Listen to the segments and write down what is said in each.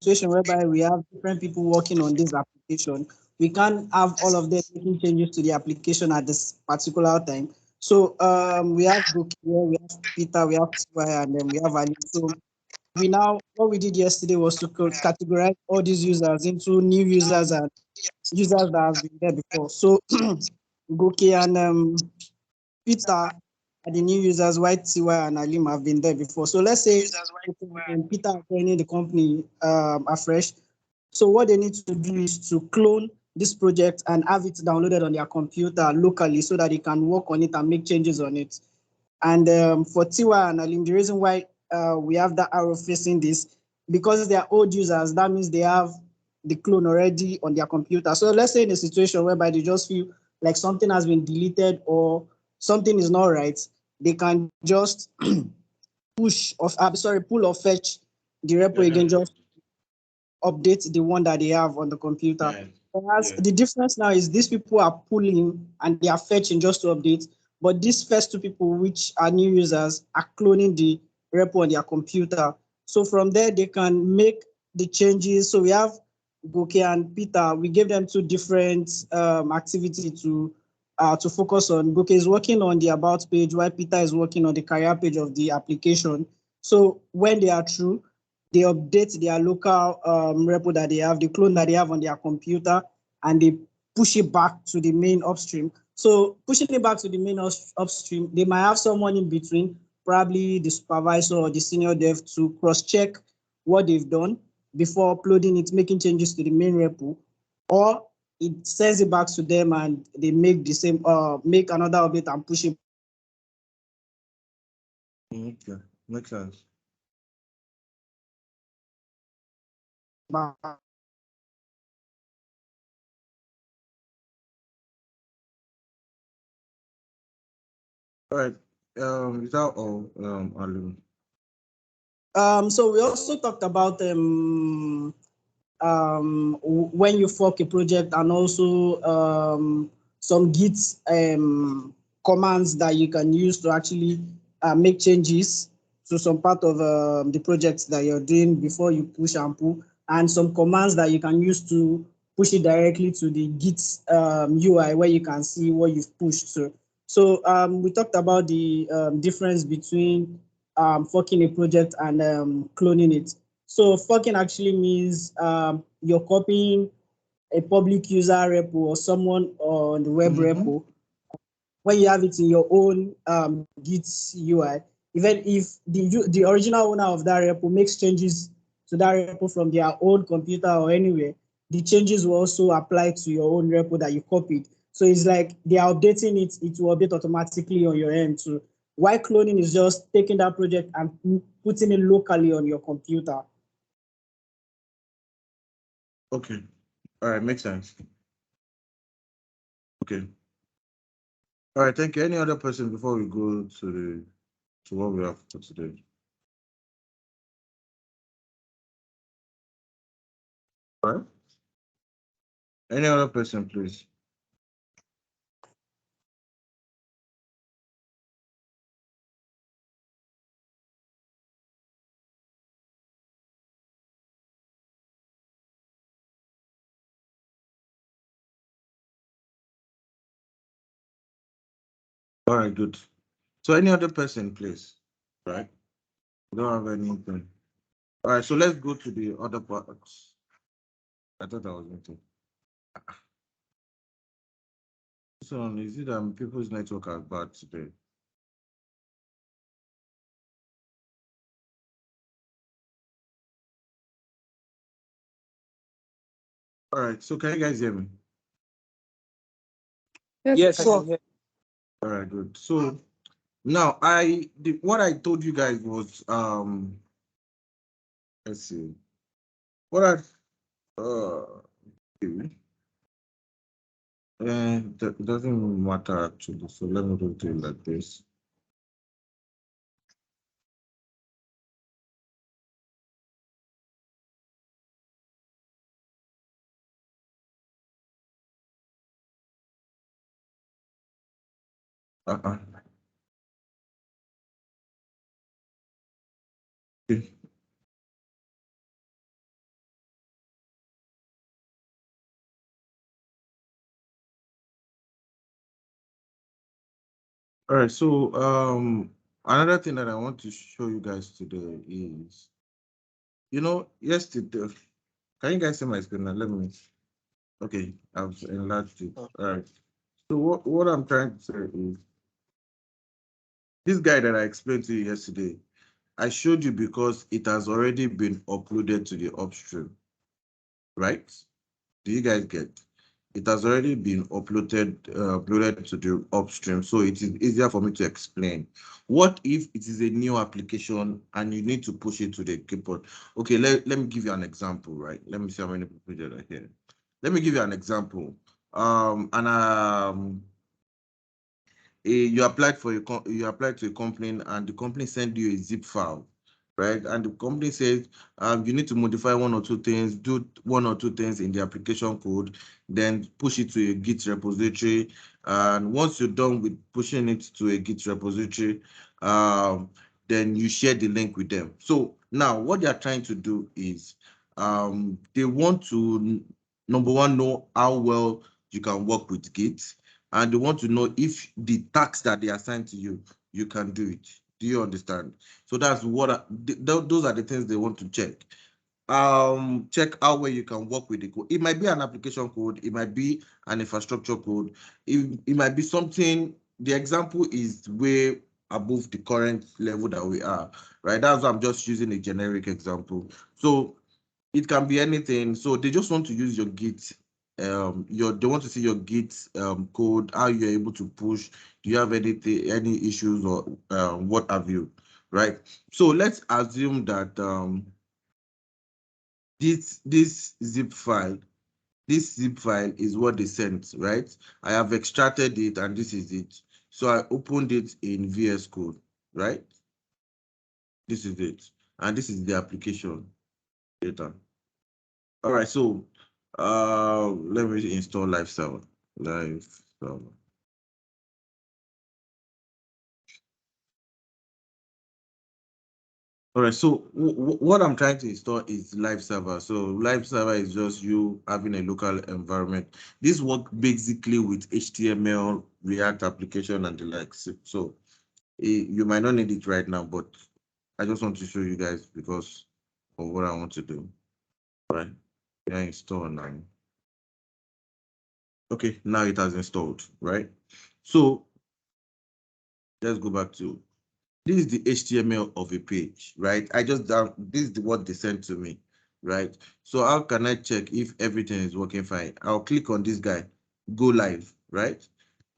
situation whereby we have different people working on this application. We can't have all of them making changes to the application at this particular time. So we have Goki, we have Peter, we have Ty, and then we have Ali. So we now what we did yesterday was to categorize all these users into new users and users that have been there before. So Goki and Peter are the new users, while Ty and Alim have been there before. So let's say Peter is joining the company afresh. So what they need to do is to clone this project and have it downloaded on their computer locally so that they can work on it and make changes on it. And for Tiwa and Alim, the reason why we have that arrow facing this, because they are old users, that means they have the clone already on their computer. So let's say in a situation whereby they just feel like something has been deleted or something is not right, they can just pull or fetch the repo again, just update the one that they have on the computer. Whereas the difference now is these people are pulling and they are fetching just to update, but these first two people, which are new users, are cloning the repo on their computer. So from there, they can make the changes. So we have Goke and Peter. We gave them two different activity to focus on. Goke is working on the about page, while Peter is working on the career page of the application. So when they are through, they update their local repo that they have, the clone that they have on their computer, and they push it back to the main upstream. So pushing it back to the main upstream, they might have someone in between, probably the supervisor or the senior dev, to cross-check what they've done before uploading it, making changes to the main repo, or it sends it back to them and they make the same, make another update and push it. Okay, makes sense. Back. All right. Is that all, Alu? So we also talked about when you fork a project, and also some Git commands that you can use to actually make changes to some part of the project that you're doing before you push and pull, and some commands that you can use to push it directly to the Git UI where you can see what you've pushed to. So we talked about the difference between forking a project and cloning it. So forking actually means you're copying a public user repo or someone on the web repo when you have it in your own Git UI. Even if the original owner of that repo makes changes to that repo from their own computer or anywhere, the changes will also apply to your own repo that you copied. So it's like they are updating it, it will update automatically on your end too. While cloning is just taking that project and putting it locally on your computer. Okay. All right, makes sense. Okay. All right, thank you. Any other person before we go to what we have for today? All right. Any other person, please? All right, good. So any other person, please? Right? We don't have anything. All right, so let's go to the other parts. I thought I was meeting. So is it people's network are bad today? All right, so can you guys hear me? Yes, sure. All right, good. So now what I told you guys was let's see. What okay. And that doesn't matter actually. So let me do it like this. Uh-uh. Okay. All right, so another thing that I want to show you guys today is, yesterday, can you guys see my screen now? Let me, okay, I've enlarged it. All right. So what I'm trying to say is, this guy that I explained to you yesterday, I showed you because it has already been uploaded to the upstream, right? Do you guys get? It has already been uploaded to the upstream, so it is easier for me to explain. What if it is a new application and you need to push it to the keyboard? Okay, let me give you an example, right? Let me see how many people that are here. Let me give you an example. You applied you applied to a company and the company sent you a zip file, right? And the company says you need to modify one or two things, do one or two things in the application code, then push it to a Git repository. And once you're done with pushing it to a Git repository, then you share the link with them. So now what they are trying to do is they want to, number one, know how well you can work with Git, and they want to know if the task that they assign to you, you can do it. Do you understand? So that's those are the things they want to check. Check how well you can work with the code. It might be an application code, it might be an infrastructure code, it might be something. The example is way above the current level that we are, right? That's why I'm just using a generic example. So it can be anything. So they just want to use your Git. They want to see your Git code, how you're able to push. Do you have any issues or what have you, right? So let's assume that this zip file is what they sent, right? I have extracted it and this is it. So I opened it in VS Code, right? This is it, and this is the application data. All right, so let me install live server. Live server. All right, so what I'm trying to install is live server. So live server is just you having a local environment. This works basically with HTML, React application, and the likes. So you might not need it right now, but I just want to show you guys because of what I want to do. All right, yeah, install now. Okay, now it has installed, right? So let's go back to, this is the HTML of a page, right? This is what they sent to me, right? So how can I check if everything is working fine? I'll click on this guy, go live, right?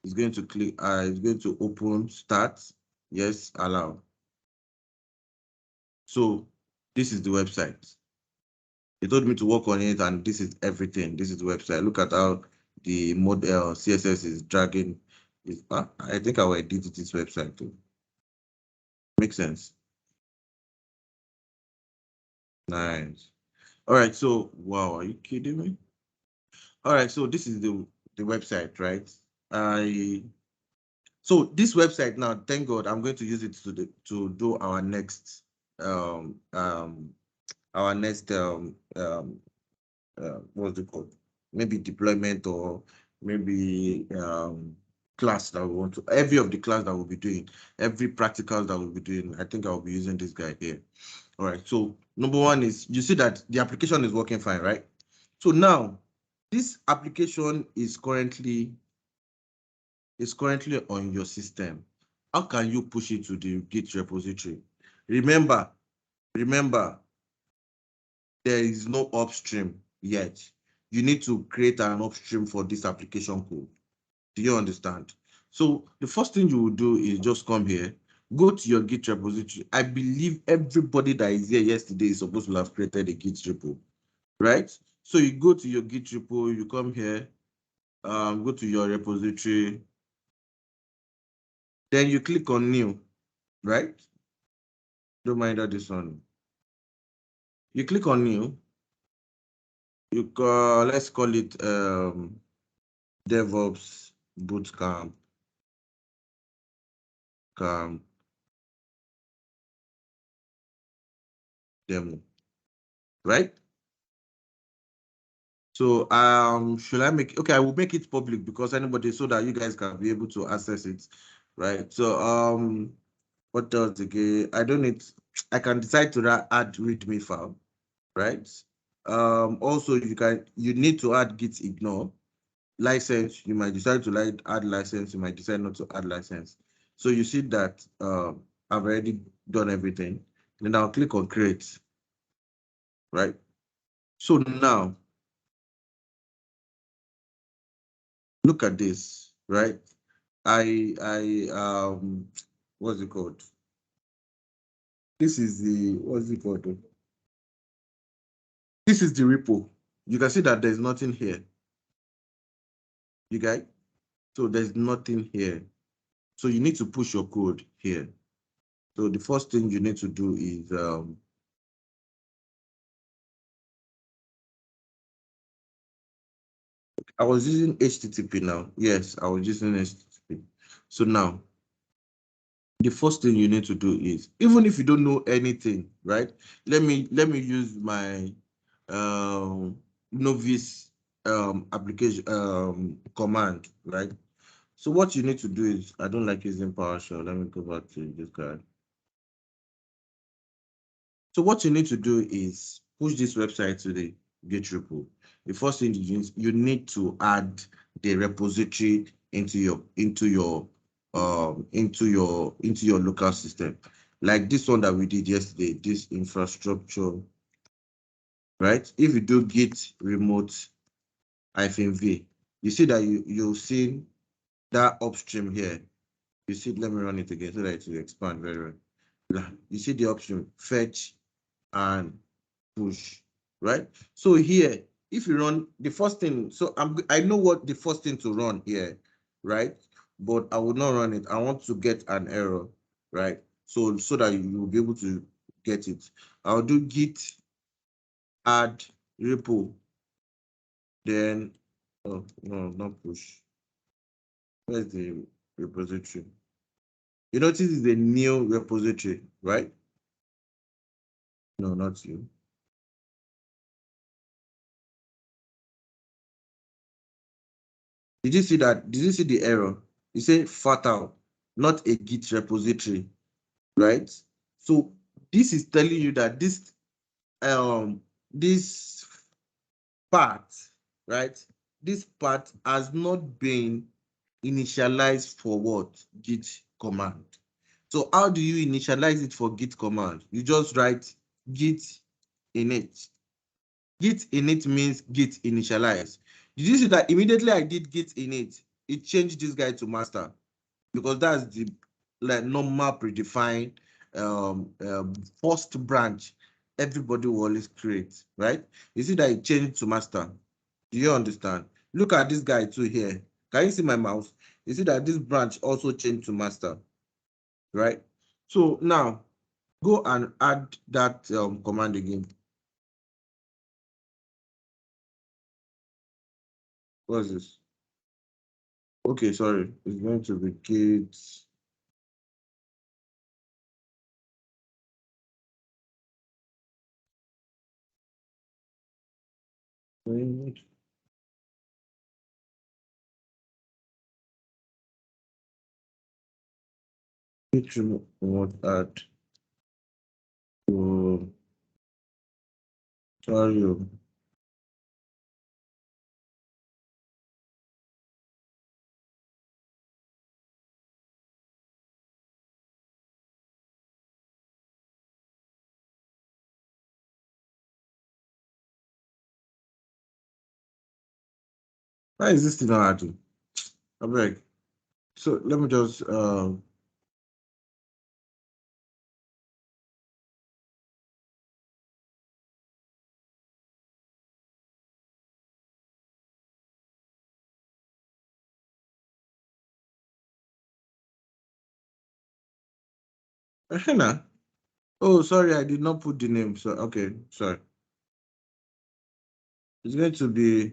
It's going to it's going to open, start, yes, allow. So this is the website. They told me to work on it, and this is everything. This is the website. Look at how the model CSS is dragging. I think I will edit this website too. Makes sense. Nice. All right, so wow, are you kidding me? All right, so this is the website, right? So this website now, thank God, I'm going to use it to do our next what's it called? Maybe deployment, or maybe class that we want to, every of the class that we'll be doing, every practical that we'll be doing. I think I'll be using this guy here. All right, so number one is, you see that the application is working fine, right? So now this application is currently on your system. How can you push it to the Git repository? Remember, there is no upstream yet. You need to create an upstream for this application code. Do you understand? So the first thing you will do is just come here, go to your Git repository. I believe everybody that is here yesterday is supposed to have created a Git repo, right? So you go to your Git repo, you come here, go to your repository, then you click on new, right? Don't mind that this one. You click on new, let's call it DevOps BootCamp demo, right? So should I make, okay, I will make it public because anybody, so that you guys can be able to access it. right? So what else again? I don't need. I can decide to add README file, right? Also you need to add git ignore license. You might decide to add license. You might decide not to add license. So you see that I've already done everything. Then I'll click on create, right? So now look at this, right? I what's it called? This is the what's it called? This is the repo. You can see that there's nothing here. You guys? So there's nothing here. So you need to push your code here. So the first thing you need to do is I was using HTTP now. Yes, I was using HTTP. So now the first thing you need to do is, even if you don't know anything, right? Let me use my novice application command, right? So what you need to do is, I don't like using PowerShell. Let me go back to this guy. So what you need to do is push this website to the Git repo. The first thing you need to add the repository into your local system. Like this one that we did yesterday, this infrastructure, right? If you do git remote -v, you see that you'll see that upstream here. You see, let me run it again so that it will expand very well. You see the option fetch and push, right? So here, if you run the first thing, so I know what the first thing to run here, right? But I would not run it. I want to get an error, right? So that you will be able to get it. I'll do git add repo, then oh no, not push. Where's the repository? You notice it's a new repository, right? No, not you. Did you see that? Did you see the error? You say fatal, not a Git repository, right? So this is telling you that this part, right? This part has not been initialized for what? Git command. So how do you initialize it for Git command? You just write git init. Git init means git initialize. Did you see that immediately I did git init, it changed this guy to master, because that's the like normal predefined first branch everybody will always create, right? You see that it changed to master. Do you understand? Look at this guy too here. Can you see my mouse? You see that this branch also changed to master, right? So now go and add that command again. What's this? Okay, sorry. It's going to be git. Git remote add to tell you. Why is this thing not adding? I beg. So let me just Henna. Oh, sorry, I did not put the name. So okay, sorry. It's going to be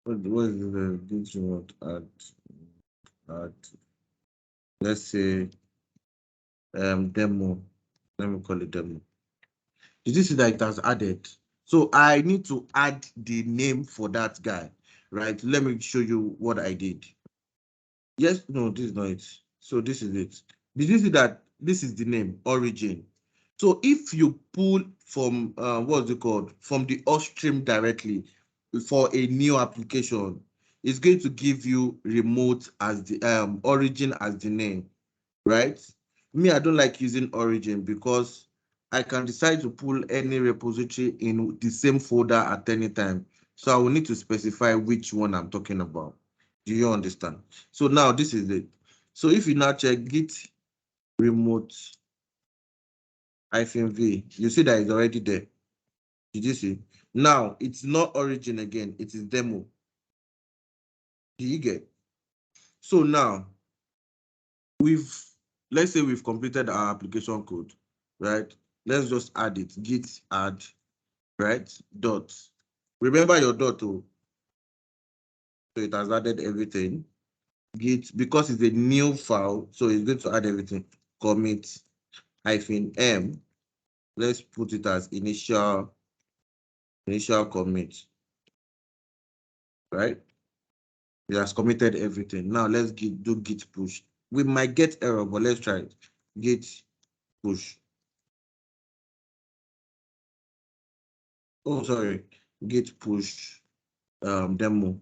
what is the git remote at let's say demo. Let me call it demo. Did you see that it has added? So I need to add the name for that guy, right? Let me show you what I did. Yes, no, this is not it. So this is it. Did you see that this is the name, origin? So if you pull from, what's it called? From the upstream directly for a new application, it's going to give you remote as the origin as the name, right? Me, I don't like using origin because I can decide to pull any repository in the same folder at any time. So I will need to specify which one I'm talking about. Do you understand? So now this is it. So if you now check git remote -v, you see that it's already there. Did you see? Now it's not origin again, it is demo. Do you get? So now let's say we've completed our application code, right? Let's just add it, git add, right? Dot. Remember your dot, oh. So it has added everything. Git, because it's a new file, so it's going to add everything. Commit -m. Let's put it as initial commit, right? It has committed everything. Now let's do git push. We might get error, but let's try it. Git push. Oh, sorry. Git push demo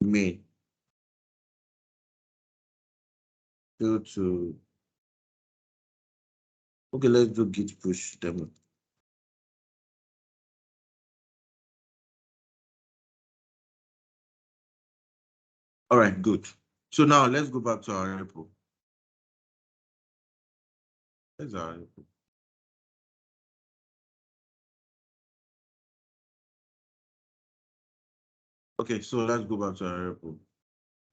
main. Go to, okay, let's do git push demo. All right, good. So now let's go back to our repo. There's our repo. Okay, so let's go back to our repo.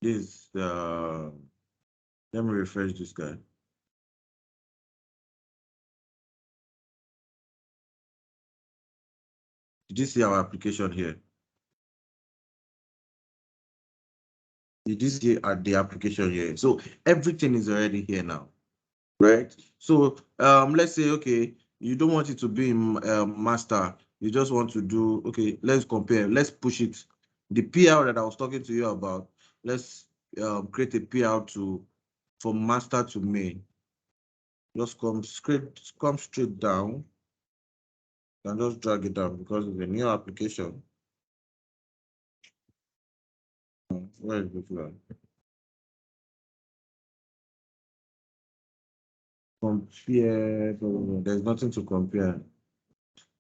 This, let me refresh this guy. Did you see our application here? Did you see the application here? So everything is already here now, right? So let's say, okay, you don't want it to be in master. You just want to do, okay, let's compare. Let's push it. The PR that I was talking to you about, let's create a PR from master to main. Just come straight down and just drag it down because it's a new application. Where is it now? Compare, there's nothing to compare.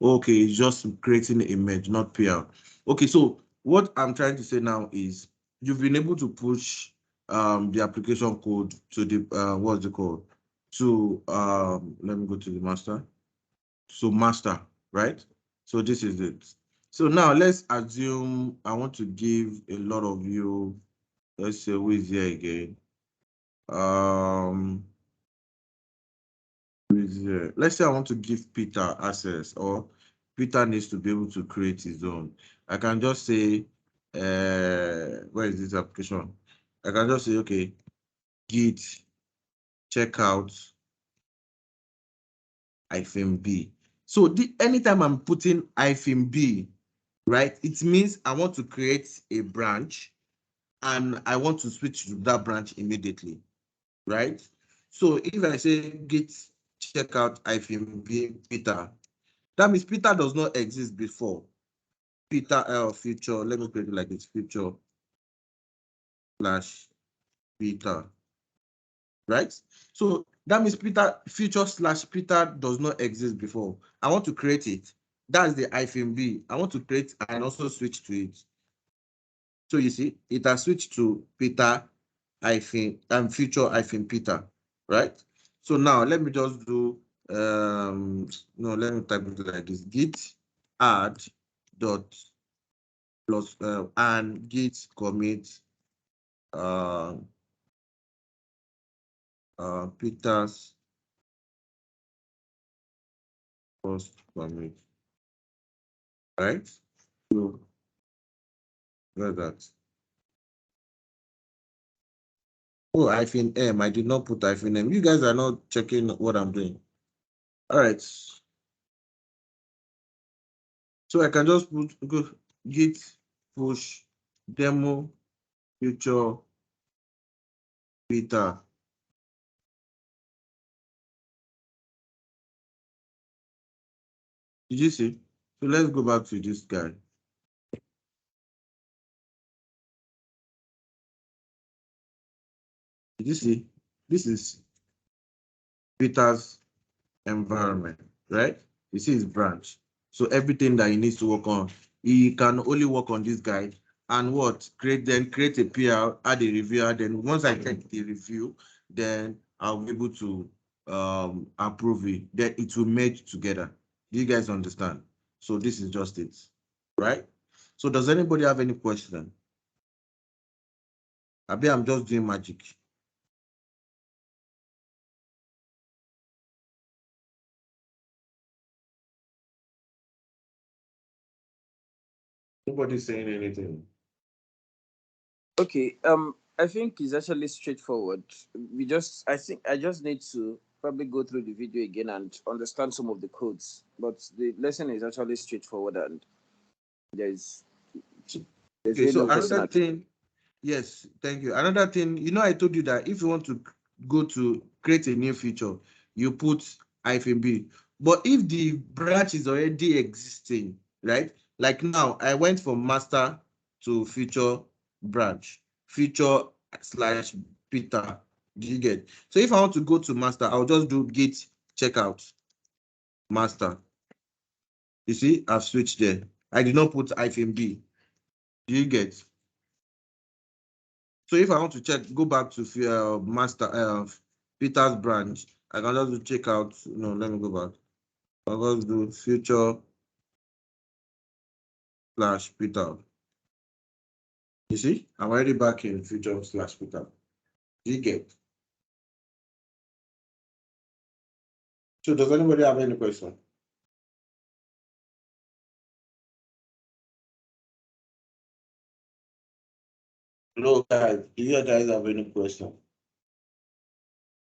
Okay, it's just creating an image, not PR. Okay, so what I'm trying to say now is you've been able to push the application code to the what's it called? To let me go to the master. So master, right? So this is it. So now let's assume I want to give a lot of you, let's say who is here again? Let's say I want to give Peter access, or Peter needs to be able to create his own. I can just say, where is this application? I can just say, okay, git checkout -b. So anytime I'm putting -b, right, it means I want to create a branch and I want to switch to that branch immediately, right? So if I say git checkout -b Peter, that means Peter does not exist before. Peter future, let me put it like this, future / Peter, right? So that means future / Peter does not exist before. I want to create it. That's the -b. I want to create and also switch to it. So you see, it has switched to Peter future Peter, right? So now let me just do, no, let me type it like this, git add dot plus and git commit Peter's first commit, right? So where's that? Oh, -m. I did not put -m. You guys are not checking what I'm doing. All right. So I can just go git push demo future beta. Did you see? So let's go back to this guy. Did you see? This is Peter's environment, right? You see his branch. So everything that he needs to work on, he can only work on this guy and what? Create a PR, add a reviewer. Then once I check the review, then I'll be able to approve it. Then it will merge together. Do you guys understand? So this is just it, right? So does anybody have any question? Abi, I'm just doing magic. Nobody's saying anything. Okay, I think it's actually straightforward. I think I just need to probably go through the video again and understand some of the codes. But the lesson is actually straightforward, and there's Okay, really so no question another at all. thing, yes, thank you. Another thing, I told you that if you want to go to create a new feature, you put -b. But if the branch is already existing, right? Like now, I went from master to feature branch, feature slash Peter. Do you get? So if I want to go to master, I'll just do git checkout master. You see, I've switched there. I did not put -b. Do you get? So if I want to check, go back to master Peter's branch, I can just do check out. No, let me go back. I'll just do future slash Peter. You see, I'm already back in future slash Peter. Do you get? So does anybody have any question? No, guys. Do you guys have any question?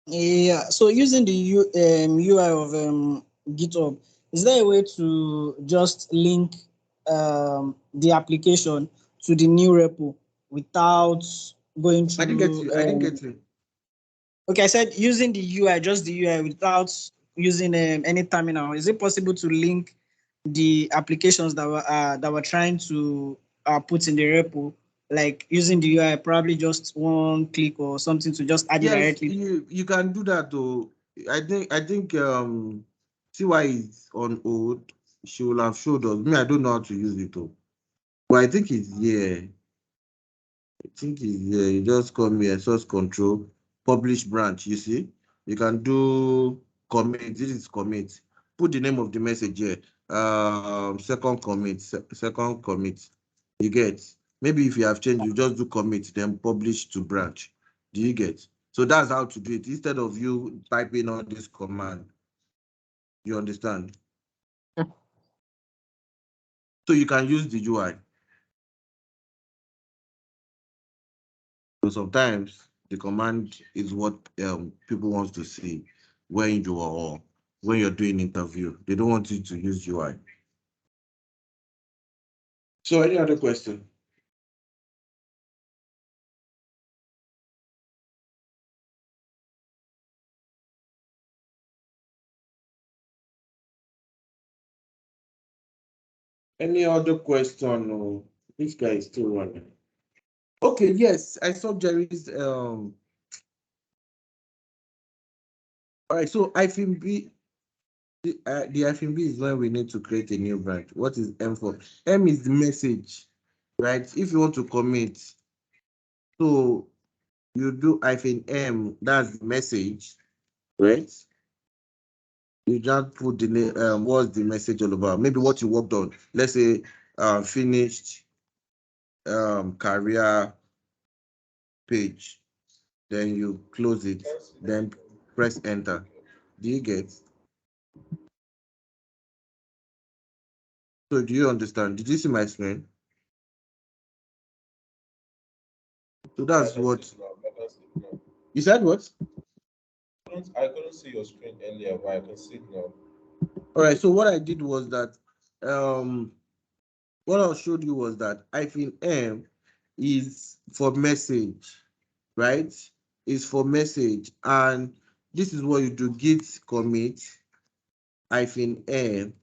Yeah, so using the UI of GitHub, is there a way to just link the application to the new repo without going I didn't get through? you. I didn't get you. Okay, I said using the UI, just the UI, without using any terminal. Is it possible to link the applications that were trying to put in the repo, like using the UI, probably just one click or something to just add it Yes, directly? you can do that though. I think CY is on hold. She will have showed us. Me, I don't know how to use it though. But I think it's here. I think it's here. You just come here, source control, publish branch. You see, you can do commit. This is commit. Put the name of the message here. Second commit. Second commit. You get. Maybe if you have changed, you just do commit, then publish to branch. Do you get? So that's how to do it instead of you typing all this command. You understand? So you can use the UI. So sometimes the command is what people want to see when you're doing interview. They don't want you to use UI. So any other question? Any other question? Oh, this guy is still running. Okay, yes, I saw Jerry's all right, so -b, the -b is when we need to create a new branch. What is M for? M is the message, right? If you want to commit, so you do -m, that's the message, right? You just put the name, what's the message all about? Maybe what you worked on. Let's say finished career page. Then you close it, then press enter. Do you get? So do you understand? Did you see my screen? So that's what you said. What? I couldn't see your screen earlier, but I can see it now. All right. So what I did was that what I showed you was that -m is for message, right? Is for message, and this is what you do: git commit -m,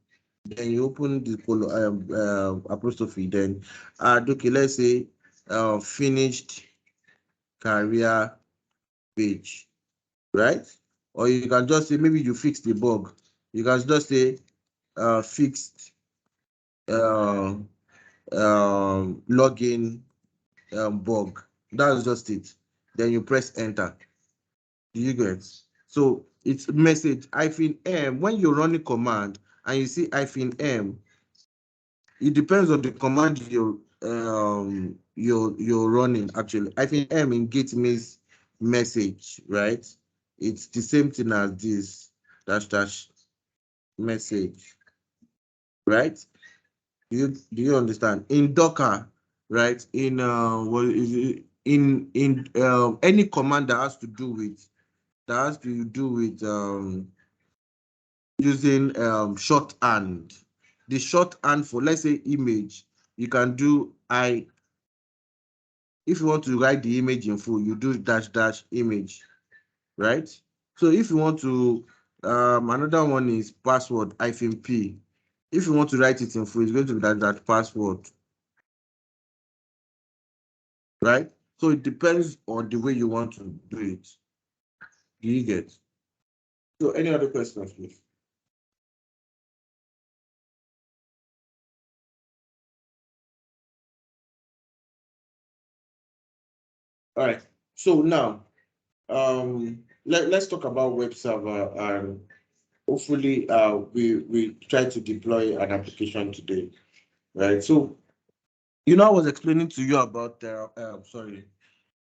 then you open the apostrophe, then okay, let's say finished career page, right? Or you can just say, maybe you fix the bug, you can just say fixed login bug. That's just it. Then you press enter. Do you get? So it's message -m. When you're running command and you see -m, it depends on the command you're running. Actually, -m in git means message, right? It's the same thing as this dash message, right? Do you understand? In Docker, right? In what is it? In any command that has to do with using shorthand. The shorthand for, let's say, image, you can do if you want to write the image in full, you do dash image, right? So if you want to another one is password -p. If you want to write it in full, it's going to be that password, right? So it depends on the way you want to do it. Do you get? So any other questions, please? All right. So now let's talk about web server, and hopefully we try to deploy an application today, right? So I was explaining to you about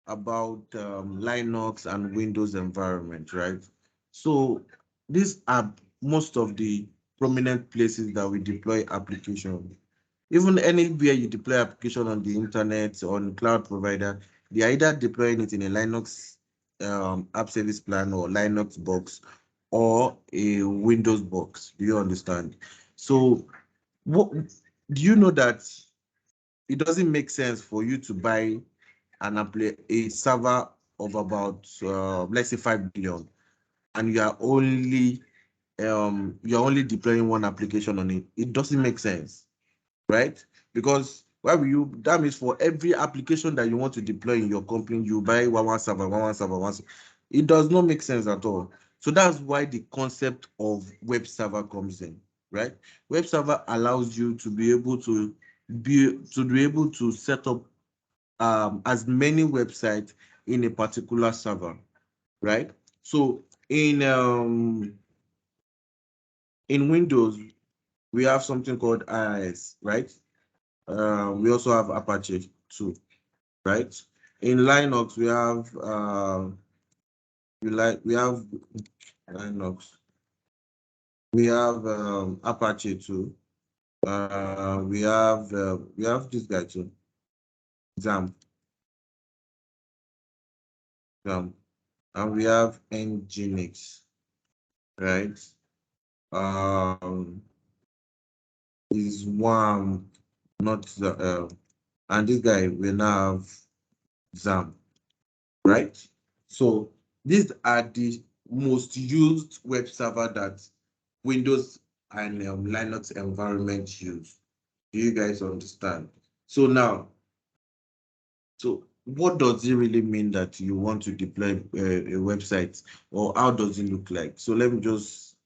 about Linux and Windows environment, right? So these are most of the prominent places that we deploy application. Even anywhere you deploy application on the internet, on cloud provider, they are either deploying it in a Linux app service plan or Linux box or a Windows box. Do you understand? So what do you know that it doesn't make sense for you to buy a server of about let's say 5 billion, and you're only deploying one application on it. It doesn't make sense, right? Because why will you? That means for every application that you want to deploy in your company, you buy one server, one server, one server. It does not make sense at all. So that's why the concept of web server comes in, right? Web server allows you to be able to set up as many websites in a particular server, right? So in Windows, we have something called IIS, right? We also have Apache too, right? In Linux, we have Linux. We have Apache too. We have this guy too, XAMPP, and we have Nginx, right? Is one, not the and this guy we now have XAMPP, right? So these are the most used web server that Windows and Linux environment use. Do you guys understand? So now, what does it really mean that you want to deploy a website, or how does it look like? So let me just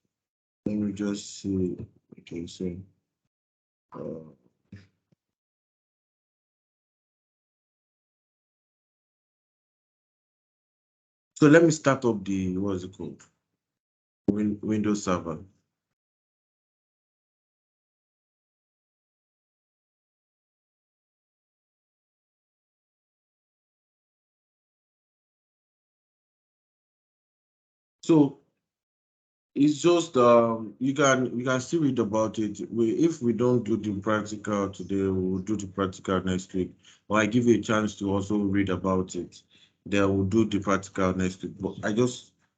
see. Okay, so let me start up the, what's it called? Windows Server. So it's just you can still read about it. If we don't do the practical today, we'll do the practical next week. Or I give you a chance to also read about it. Then we'll do the practical next week. But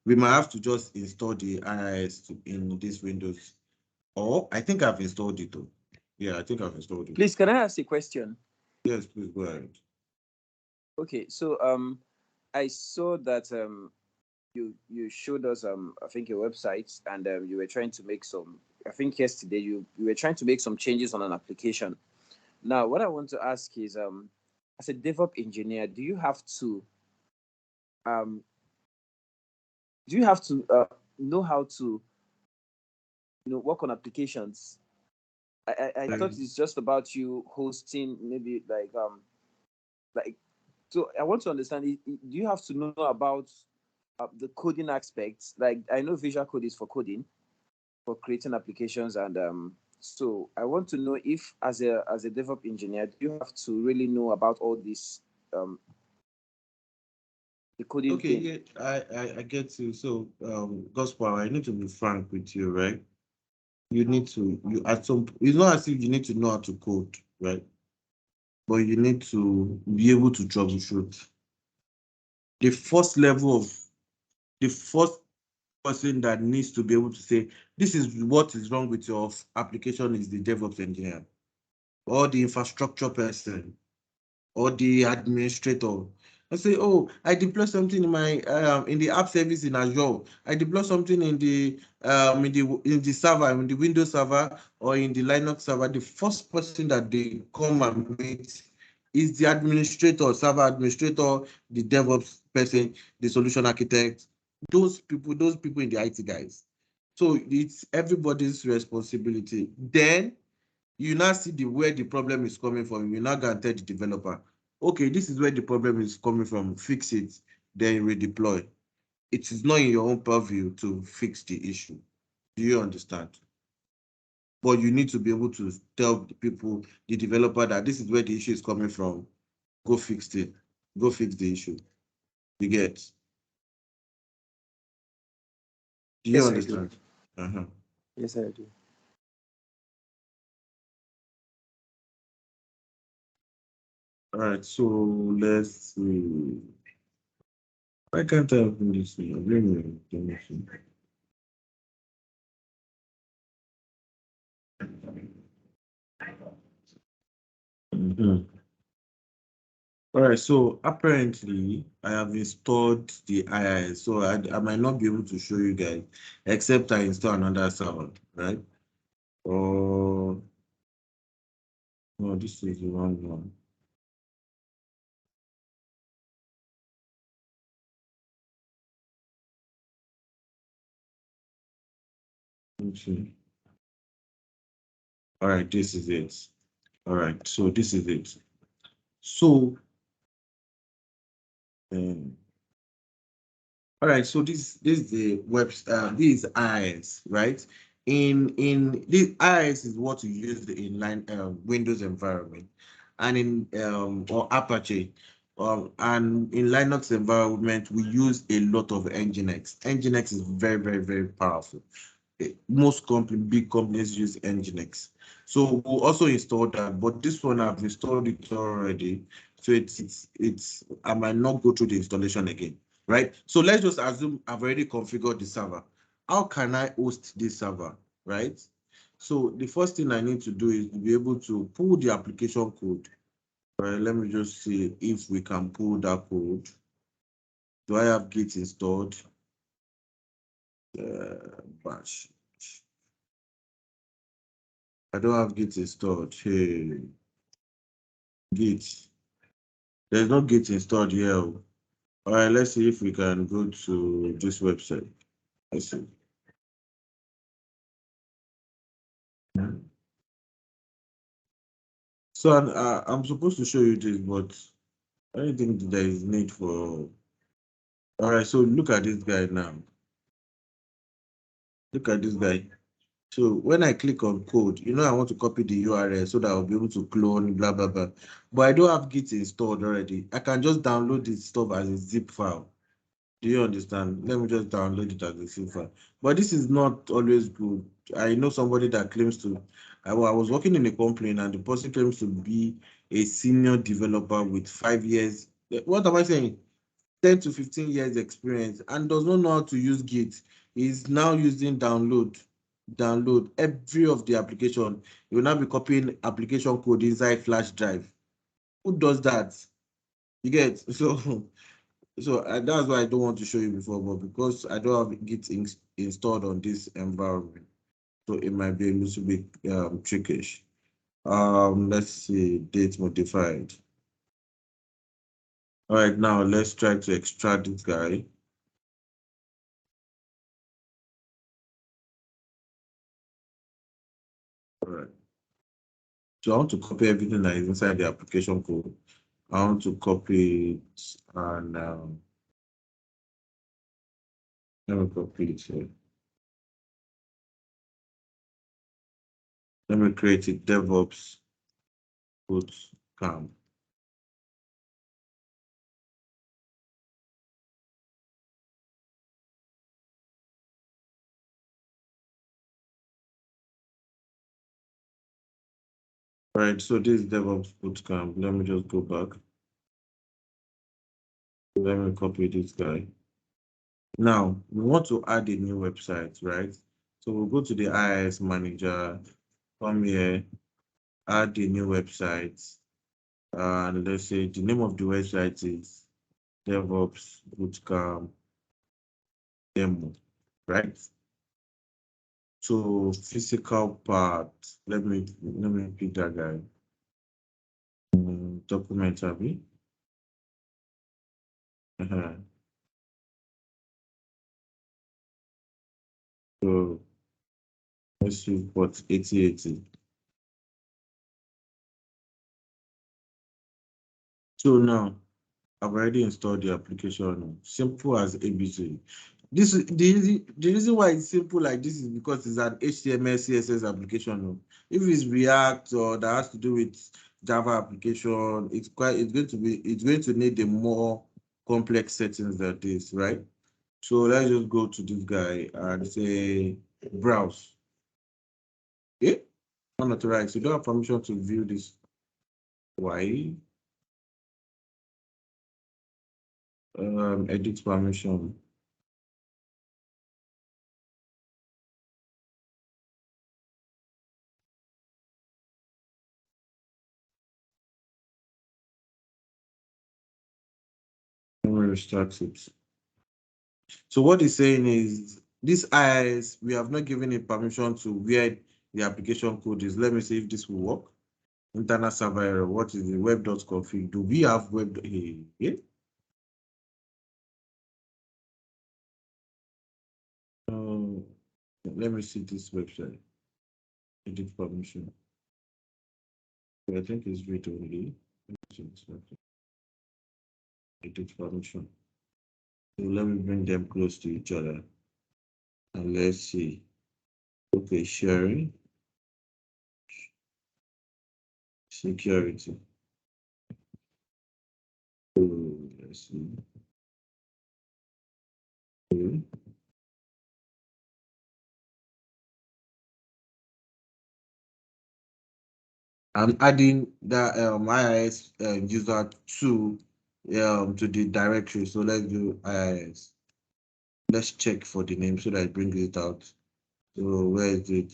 we might have to just install the IIS in this Windows. Or I think I've installed it though. Yeah, I think I've installed it. Please, can I ask a question? Yes, please go ahead. Okay, so I saw that you showed us I think your website, and you were trying to make some, I think yesterday you were trying to make some changes on an application. Now, what I want to ask is as a DevOps engineer, um do you have to know how to work on applications? I thought it's just about you hosting, maybe like so I want to understand, do you have to know about the coding aspects? Like, I know Visual Code is for coding, for creating applications, and so I want to know if as a DevOps engineer, do you have to really know about all this the coding Okay, thing? yeah, I get you. So, Gospel, I need to be frank with you, right? You need to, it's not as if you need to know how to code, right? But you need to be able to troubleshoot. The first level of, the first person that needs to be able to say, this is what is wrong with your application is the DevOps engineer or the infrastructure person or the administrator. I say, oh, I deploy something in my in the app service in Azure. I deploy something in the server, in the Windows server or in the Linux server. The first person that they come and meet is the administrator, server administrator, the DevOps person, the solution architect. Those people in the IT guys. So it's everybody's responsibility. Then you now see where the problem is coming from. You now go and tell the developer, okay, this is where the problem is coming from, fix it, then redeploy. It is not in your own purview to fix the issue. Do you understand? But you need to be able to tell the people, the developer, that this is where the issue is coming from. Go fix it. Go fix the issue. You get? Do you Yes, I do. understand? Uh-huh. Yes, I do. All right, so let's see. Why can't I open this one? Let me see. Mhm. All right, so apparently I have installed the IIS, so I might not be able to show you guys, except I install another server, right? Oh, no, this is the wrong one. Okay. All right, this is it. All right, so this is it. So, um, all right, so this is the web this is IIS, right? In this IIS is what you use in Windows environment, and in or Apache, and in Linux environment we use a lot of Nginx. Nginx is very very powerful. Most big companies use Nginx. So we'll also install that, but this one I've installed it already. So it's I might not go through the installation again, right? So let's just assume I've already configured the server. How can I host this server, right? So the first thing I need to do is to be able to pull the application code. All right, let me just see if we can pull that code. Do I have Git installed? Bash. I don't have Git installed. Hey, Git. There's no Git installed here. All right, let's see if we can go to this website. Let's see. So I'm supposed to show you this, but I don't think there is need for. All right, so look at this guy now. Look at this guy. So when I click on code, I want to copy the URL so that I'll be able to clone, blah, blah, blah. But I don't have Git installed already. I can just download this stuff as a zip file. Do you understand? Let me just download it as a zip file. But this is not always good. I know somebody that claims to, I was working in a company and the person claims to be a senior developer with 5 years. What am I saying? 10 to 15 years experience and does not know how to use Git. Is now using download. download every of the application. You will now be copying application code inside flash drive. Who does that? You get so that's why I don't want to show you before, but because I don't have Git installed on this environment, so it might be a little bit trickish. Let's see, date modified. All right, now let's try to extract this guy. All right. So I want to copy everything that is inside the application code. I want to copy it and let me copy it here. Let me create a DevOps bootcamp. All right, so this is DevOps bootcamp. Let me just go back. Let me copy this guy. Now we want to add a new website, right? So we'll go to the IIS manager, come here, add a new website. And let's say the name of the website is DevOps Bootcamp Demo, right? So physical part, let me pick that guy. Document Abby. So let's use port 8080. So now I've already installed the application. Simple as ABC. This is the reason why it's simple like this is because it's an HTML CSS application. If it's React or that has to do with Java application, it's going to need a more complex settings than this, right? So let's just go to this guy and say browse. Okay, unauthorized. You don't have permission to view this. Why? Edit permission. Let me restart it. So what he's saying is this IIS, we have not given it permission to where the application code is. Let me see if this will work. Internal server error. What is the web.config? Do we have web? Yeah. Let me see this website. Edit permission. I think it's read only. Edit permission. So let me bring them close to each other. And let's see. Okay, sharing. Security. Oh, let's see. Okay. I'm adding that IIS user to the directory. So let's do IIS. Let's check for the name so that it brings it out. So where is it?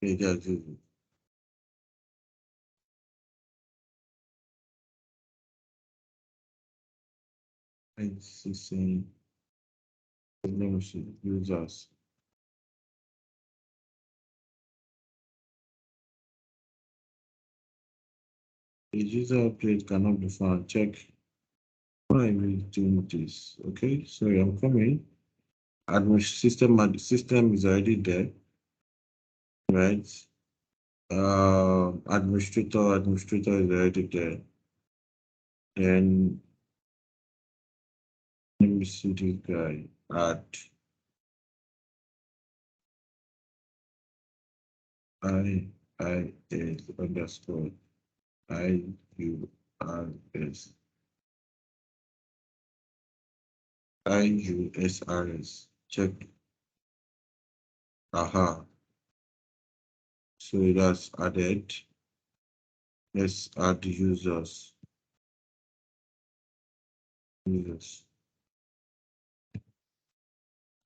Okay, that's it. It's saying let me see users. The user update cannot be found. Check. Why are we doing this? Okay, sorry, I'm coming. System is already there, right? Administrator is already there. Then let me see this guy at IIS underscore IURS IUSRS. Check. Aha. So that's added. Let's add the users. Yes.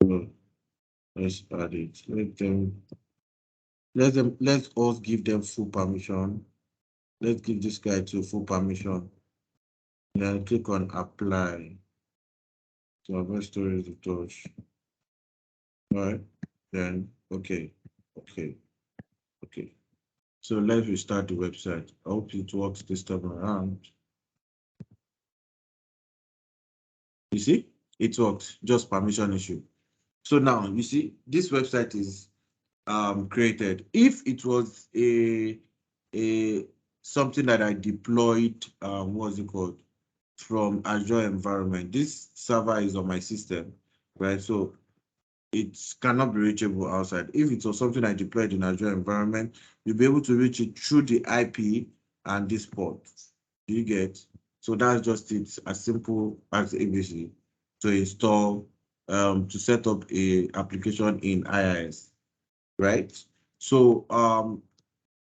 So let's add it. Let us give them full permission. Let's give this guy to full permission. Then click on apply to avoid storage touch. All right. Then okay. So let's restart the website. I hope it works this time around. You see, it works, just permission issue. So now you see this website is created. If it was a something that I deployed, what's it called, from Azure environment, this server is on my system, right? So it cannot be reachable outside. If it was something I deployed in Azure environment, you'll be able to reach it through the IP and this port. Do you get? So that's just it, as simple as ABC to install, to set up a application in IIS, right? So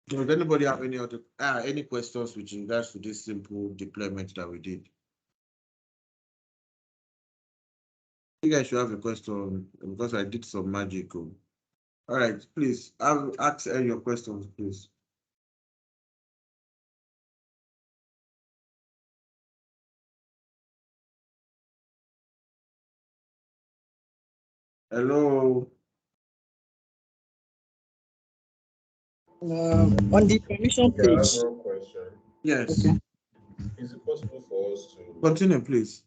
does anybody have any questions with regards to this simple deployment that we did? You guys should have a question because I did some magic. All right, please, I'll ask your questions, please. Hello. On the permission Okay, I have page. one question. Yes. Okay. Is it possible for us to Continue, please.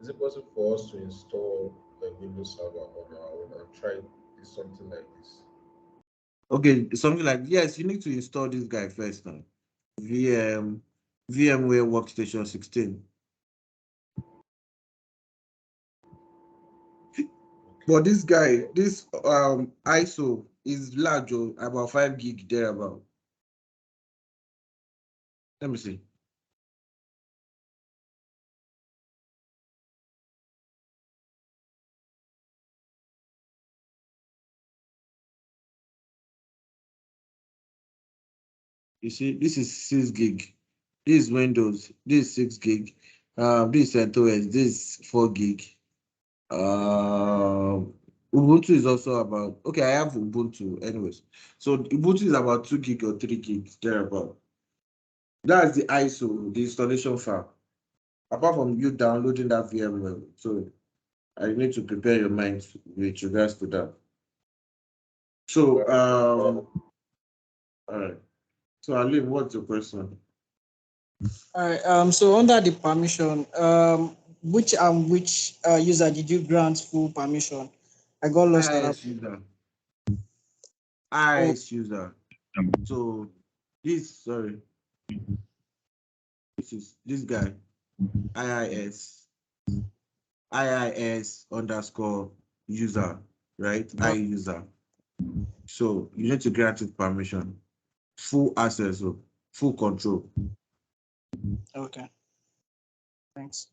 is it possible for us to install a Windows server on our own and try something like this? Okay, something like, yes, you need to install this guy first now. VMware Workstation 16. But this guy, this ISO is large, about 5 gig thereabout. Let me see. You see, this is 6 gig. This is Windows. This is 6 gig. This is CentOS. This is 4 gig. Ubuntu is also about, okay, I have Ubuntu anyways. So Ubuntu is about 2 gig or 3 gig thereabout. That's the ISO, the installation file. Apart from you downloading that VMware, so I need to prepare your mind with regards to that. So, all right. So, Alim, what's your question? All right. So under the permission, which user did you grant full permission? I got lost at that. IIS user. Oh, IIS user. So, sorry, this is this guy, IIS underscore user, right? I user. So, you need to grant it permission, full access, full control. okay. Thanks.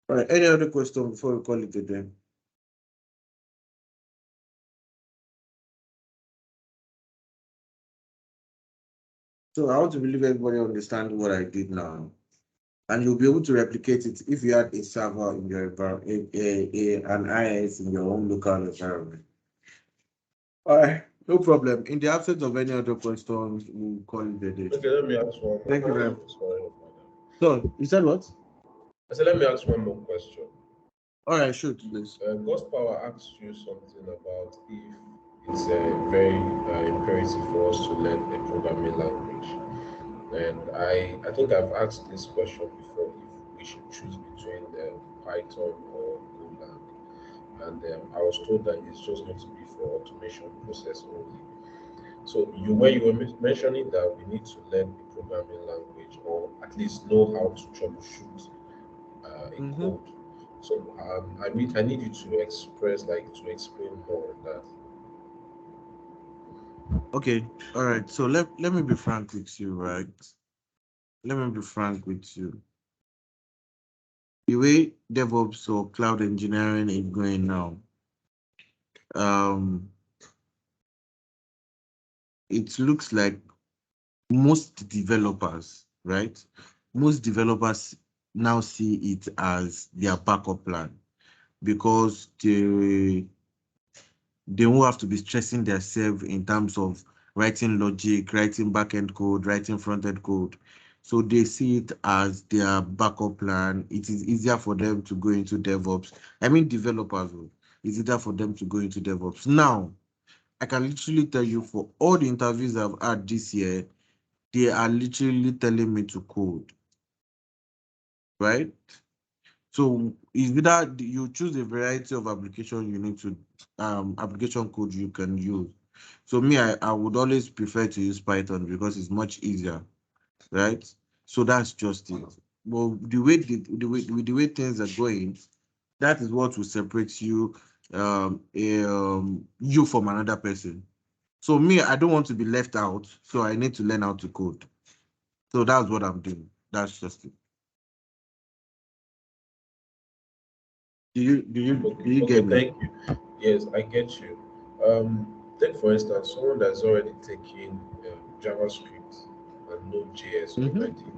All right, any other question before we call it a day? So I want to believe everybody understands what I did now. And you'll be able to replicate it if you had a server in your environment, an IIS in your own local environment. All right, no problem. In the absence of any other questions, we'll call it a day. Okay, let me ask one. Thank you very much. Sorry, So, you said what? I said, let me ask one more question. All right, shoot, please. Ghost Power asked you something about if it's very imperative for us to learn a programming language. And I think I've asked this question before if we should choose between Python or Golang. And I was told that it's just going to be for automation process only. So when you were mentioning that we need to learn a programming language or at least know how to troubleshoot a code. So I need you to explain more on that. Okay, all right. So let me be frank with you, right? Let me be frank with you. The way DevOps or cloud engineering is going now, it looks like most developers, right? Most developers now see it as their backup plan because they won't have to be stressing themselves in terms of writing logic, writing backend code, writing front-end code. So they see it as their backup plan. It is easier for them to go into DevOps. I mean, developers, it's easier for them to go into DevOps. Now, I can literally tell you for all the interviews I've had this year, they are literally telling me to code, right? So it's either you choose a variety of application you need to application code you can use. So me, I would always prefer to use Python because it's much easier, right? So that's just it. Well, the way things are going, that is what will separate you you from another person. So me, I don't want to be left out, so I need to learn how to code. So that's what I'm doing. That's just it. Do you Okay, get me? thank you. Yes, I get you. Take for instance someone that's already taking JavaScript and Node.js Mm-hmm. already.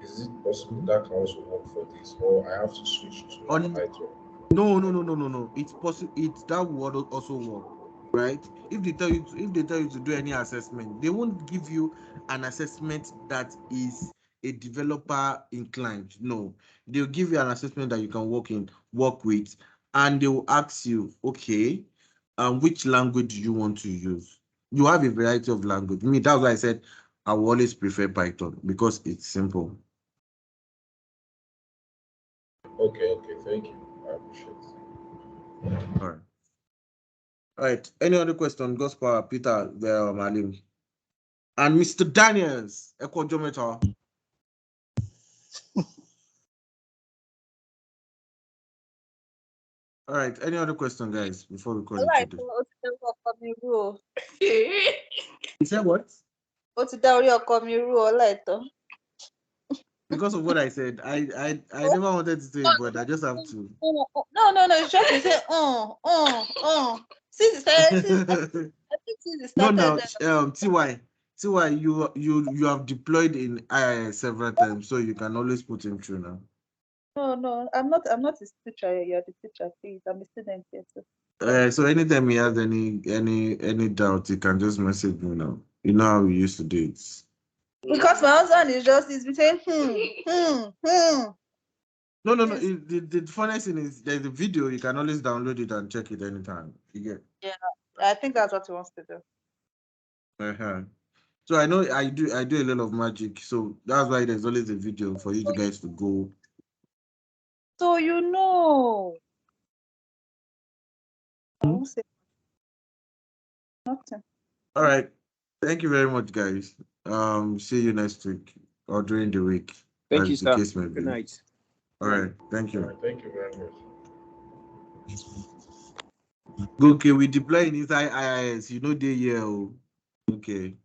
Is it possible that can also work for this, or I have to switch to On Python? No. It's possible. It's that would also work, right? If they tell you to do any assessment, they won't give you an assessment that is a developer inclined. No, they'll give you an assessment that you can work with, and they will ask you, okay, which language do you want to use? You have a variety of language. Me, that's why I said I will always prefer Python because it's simple. Okay, thank you. I appreciate it. All right. All right. Any other question? Gospel, Peter, Malim, and Mr. Daniels, Equodometer. All right. Any other question, guys, before we call it Like today? You said what? ó ti dá orí ọkọ mi rú ọlá ẹ̀tọ́. Because of what I said, I never wanted to say it, but I just have to. No, it's just to say, Since I think since it No, started, now, TY, you have deployed in IIS several times, so you can always put him through now. no, I'm not his teacher. You're the teacher, please. I'm a student here too. So anytime he has any doubt, he can just message me now. You know how we used to do it. Because my husband is between No. The funniest thing is there's a video. You can always download it and check it anytime. You get. Yeah, I think that's what he wants to do. So I know I do a lot of magic. So that's why there's always a video for you guys to go. So you know. I won't say nothing. All right. Thank you very much, guys. See you next week or during the week. Thank you, as the sir. case may be. Good night. All right. Thank All you. right, thank you very much. Okay, we deploy in inside IIS. You know they here. Okay.